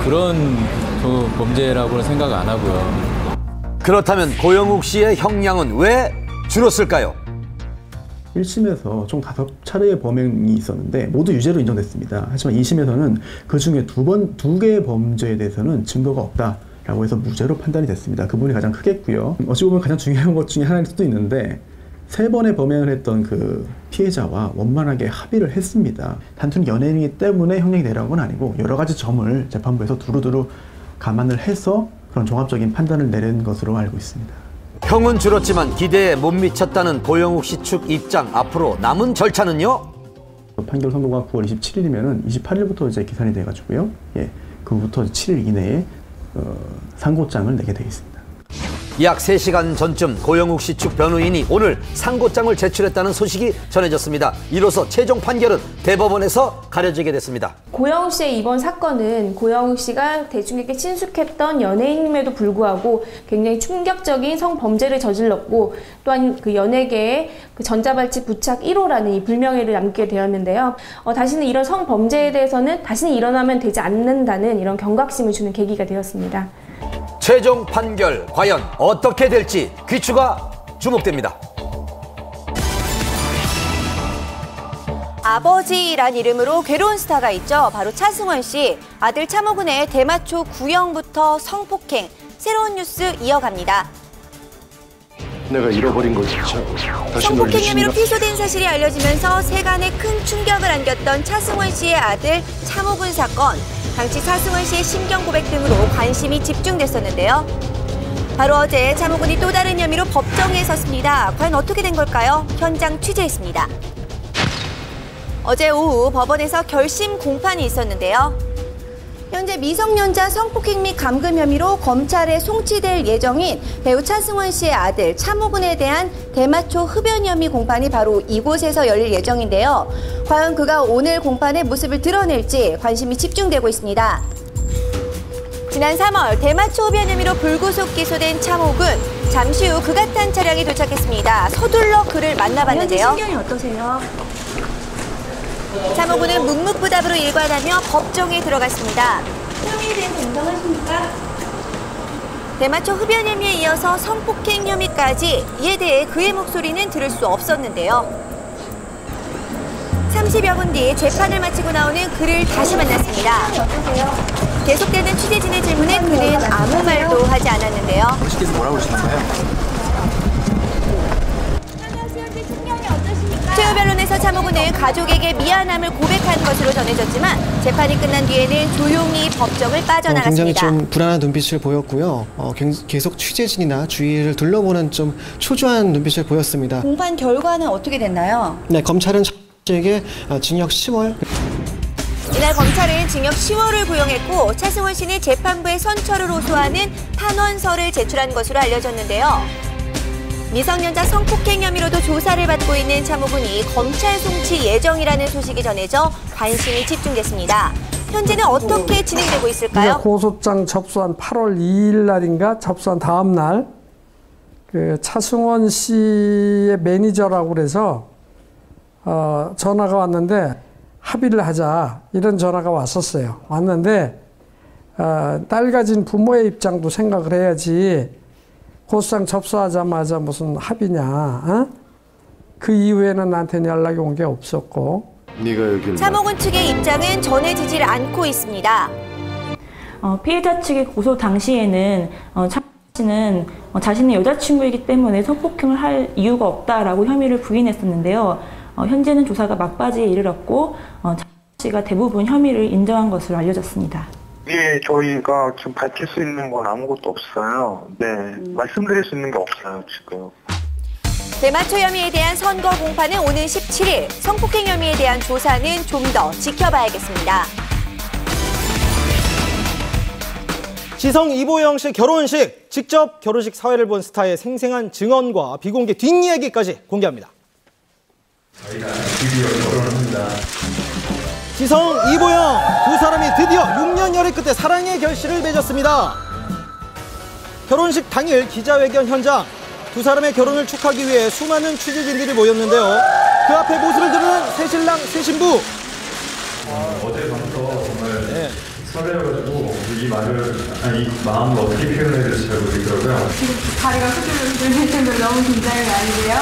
그런 범죄라고는 생각 안 하고요. 그렇다면 고영욱 씨의 형량은 왜 줄었을까요? 1심에서 총 5차례의 범행이 있었는데 모두 유죄로 인정됐습니다. 하지만 2심에서는 그중에 두 개의 범죄에 대해서는 증거가 없다라고 해서 무죄로 판단이 됐습니다. 그 부분이 가장 크겠고요. 어찌 보면 가장 중요한 것 중에 하나일 수도 있는데 3번의 범행을 했던 그 피해자와 원만하게 합의를 했습니다. 단순히 연예인이기 때문에 형량이 내려간 건 아니고 여러 가지 점을 재판부에서 두루두루 감안을 해서 그런 종합적인 판단을 내린 것으로 알고 있습니다. 형은 줄었지만 기대에 못 미쳤다는 고영욱 씨 측 입장. 앞으로 남은 절차는요? 판결 선고가 9월 27일이면은 28일부터 이제 기산이 돼가지고요. 그부터 7일 이내에 상고장을 내게 되어 있습니다. 약 3시간 전쯤 고영욱 씨 측 변호인이 오늘 상고장을 제출했다는 소식이 전해졌습니다. 이로써 최종 판결은 대법원에서 가려지게 됐습니다. 고영욱 씨의 이번 사건은 고영욱 씨가 대중에게 친숙했던 연예인임에도 불구하고 굉장히 충격적인 성범죄를 저질렀고 또한 그 연예계에 그 전자발찌 부착 1호라는 이 불명예를 남게 되었는데요. 다시는 이런 성범죄에 대해서는 다시는 일어나면 되지 않는다는 이런 경각심을 주는 계기가 되었습니다. 최종 판결 과연 어떻게 될지 귀추가 주목됩니다. 아버지란 이름으로 괴로운 스타가 있죠. 바로 차승원 씨. 아들 차모근의 대마초 구형부터 성폭행. 새로운 뉴스 이어갑니다. 내가 잃어버린 거지. 성폭행 혐의로 피소된 사실이 알려지면서 세간에 큰 충격을 안겼던 차승원 씨의 아들 차모근 사건. 당시 차승원 씨의 심경 고백 등으로 관심이 집중됐었는데요. 바로 어제 차모근이 또 다른 혐의로 법정에 섰습니다. 과연 어떻게 된 걸까요? 현장 취재했습니다. 어제 오후 법원에서 결심 공판이 있었는데요. 현재 미성년자 성폭행 및 감금 혐의로 검찰에 송치될 예정인 배우 차승원 씨의 아들 차모근에 대한 대마초 흡연 혐의 공판이 바로 이곳에서 열릴 예정인데요. 과연 그가 오늘 공판의 모습을 드러낼지 관심이 집중되고 있습니다. 지난 3월 대마초 흡연 혐의로 불구속 기소된 차모근. 잠시 후 그가 탄 차량이 도착했습니다. 서둘러 그를 만나봤는데요. 신경이 어떠세요? 차모근은 묵묵부답으로 일관하며 법정에 들어갔습니다. 혐의에 대해서 인정하십니까? 대마초 흡연 혐의에 이어서 성폭행 혐의까지. 이에 대해 그의 목소리는 들을 수 없었는데요. 30여 분 뒤 재판을 마치고 나오는 그를 다시 만났습니다. 계속되는 취재진의 질문에 그는 아무 말도 하지 않았는데요. 어르신께서 뭐라고 그러시나요? 최후 변론에서 차모근은 가족에게 미안함을 고백한 것으로 전해졌지만 재판이 끝난 뒤에는 조용히 법정을 빠져나갔습니다. 굉장히 좀 불안한 눈빛을 보였고요. 계속 취재진이나 주위를 둘러보는 좀 초조한 눈빛을 보였습니다. 공판 결과는 어떻게 됐나요? 네, 검찰은 차에게 징역 10월. 이날 검찰은 징역 10월을 구형했고 차승원 씨는 재판부에 선처를 호소하는 탄원서를 제출한 것으로 알려졌는데요. 미성년자 성폭행 혐의로도 조사를 받고 있는 차모근이 검찰 송치 예정이라는 소식이 전해져 관심이 집중됐습니다. 현재는 어떻게 진행되고 있을까요? 고소장 접수한 8월 2일 날인가 접수한 다음 날 그 차승원 씨의 매니저라고 그래서 전화가 왔는데 합의를 하자 이런 전화가 왔었어요. 왔는데 딸 가진 부모의 입장도 생각을 해야지 고소장 접수하자마자 무슨 합의냐. 그 이후에는 나한테는 연락이 온 게 없었고. 차모근 측의 입장은 전해지질 않고 있습니다. 피해자 측의 고소 당시에는 차 씨는 자신의 여자친구이기 때문에 성폭행을 할 이유가 없다라고 혐의를 부인했었는데요. 현재는 조사가 막바지에 이르렀고 차 씨가 대부분 혐의를 인정한 것으로 알려졌습니다. 예, 저희가 지금 밝힐 수 있는 건 아무것도 없어요. 네, 말씀드릴 수 있는 게 없어요, 지금. 대마초 혐의에 대한 선거 공판은 오는 17일, 성폭행 혐의에 대한 조사는 좀 더 지켜봐야겠습니다. 지성 이보영 씨 결혼식, 직접 결혼식 사회를 본 스타의 생생한 증언과 비공개 뒷이야기까지 공개합니다. 저희가 드디어 결혼합니다. 지성, 이보영 두 사람이 드디어 6년여의 끝에 사랑의 결실을 맺었습니다. 결혼식 당일 기자회견 현장, 두 사람의 결혼을 축하하기 위해 수많은 취재진들이 모였는데요. 그 앞에 모습을 드러낸 새신랑, 새신부. 어제 밤부터 정말 설레어가지고 이 마음을 어떻게 표현해야 될지 잘 모르겠더라고요. 지금 다리가 후들후들 할 정도로 너무 긴장이 많이 돼요.